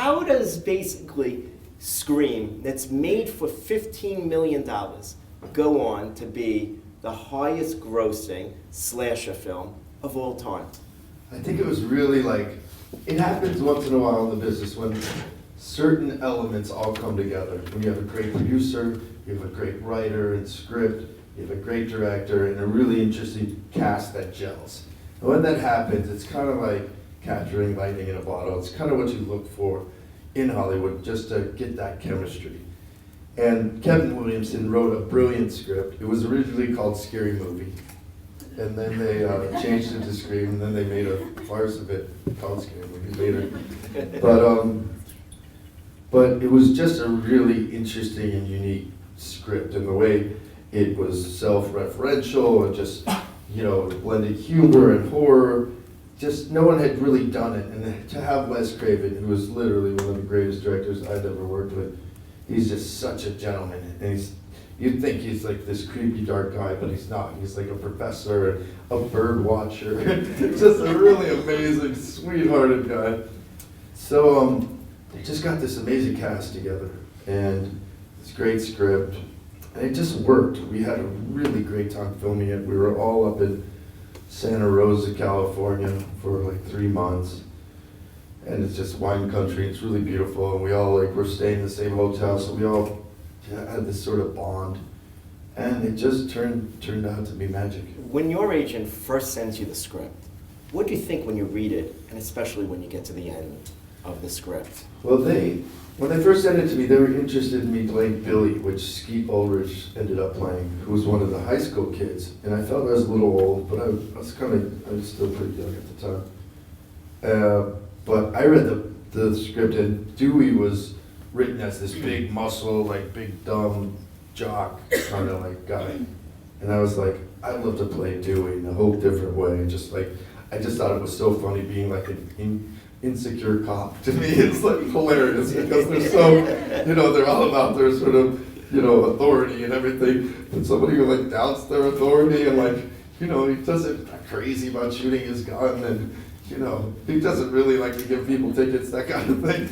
how does basically Scream, that's made for $15 million, go on to be the highest grossing slasher film of all time? I think it was really like, it happens once in a while in the business when certain elements all come together. When you have a great producer, you have a great writer and script, you have a great director, and a really interesting cast that gels. And when that happens, it's kind of like capturing lightning in a bottle. It's kind of what you look for in Hollywood, just to get that chemistry. And Kevin Williamson wrote a brilliant script. It was originally called Scary Movie. And then they changed it to Scream, and then they made a farce of it called Scary Movie later. But it was just a really interesting and unique script, and the way it was self-referential and just, you know, blended humor and horror. Just no one had really done it, and to have Wes Craven, who was literally one of the greatest directors I'd ever worked with, he's just such a gentleman, and you'd think he's like this creepy dark guy, but he's not. He's like a professor, a bird watcher, just a really amazing, sweethearted guy. So they just got this amazing cast together, and this great script, and it just worked. We had a really great time filming it. We were all up in Santa Rosa, California for like 3 months. And it's just wine country, it's really beautiful, and we all like were staying in the same hotel, so we all had this sort of bond. And it just turned out to be magic. When your agent first sends you the script, what do you think when you read it, and especially when you get to the end of the script? Well, when they first sent it to me, they were interested in me playing Billy, which Skeet Ulrich ended up playing, who was one of the high school kids. And I felt I was a little old, but I was still pretty young at the time. But I read the script, and Dewey was written as this big muscle, like big dumb jock kind of like guy. And I was like, I'd love to play Dewey in a whole different way. Just like, I just thought it was so funny being like an insecure cop. To me, it's like hilarious because they're so, you know, they're all about their sort of, you know, authority and everything. And somebody who like doubts their authority and like, you know, he doesn't crazy about shooting his gun, and you know, he doesn't really like to give people tickets, that kind of thing.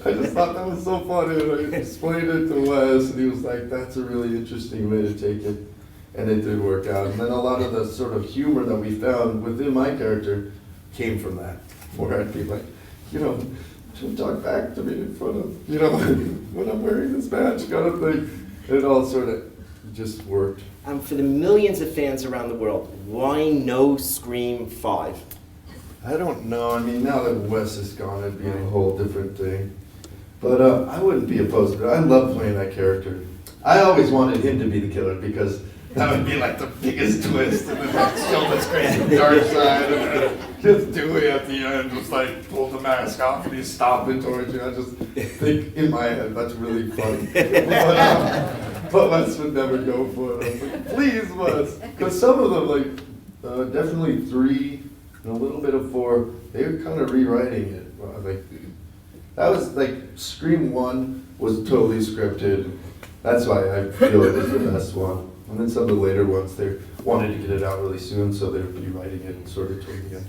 I just thought that was so funny, and I explained it to Wes, and he was like, that's a really interesting way to take it. And it did work out. And then a lot of the sort of humor that we found within my character came from that, where I'd be like, you know, don't talk back to me in front of, you know, when I'm wearing this badge kind of thing. And it all sort of just worked. For the millions of fans around the world, why no Scream 5? I don't know. I mean, now that Wes is gone, it'd be a whole different thing. But I wouldn't be opposed to it. I love playing that character. I always wanted him to be the killer because that would be like the biggest twist, and then like show this crazy dark side, and then just Dewey at the end just like pull the mask off and he's stomping towards you. I just think in my head that's really funny. But Wes would never go for it. I was like, please, Wes, because some of them, like definitely 3 and a little bit of 4, they were kind of rewriting it. Like that was like Scream 1 was totally scripted. That's why I feel it was the best one. And then some of the later ones, they wanted to get it out really soon, so they were rewriting it sort of toward the end.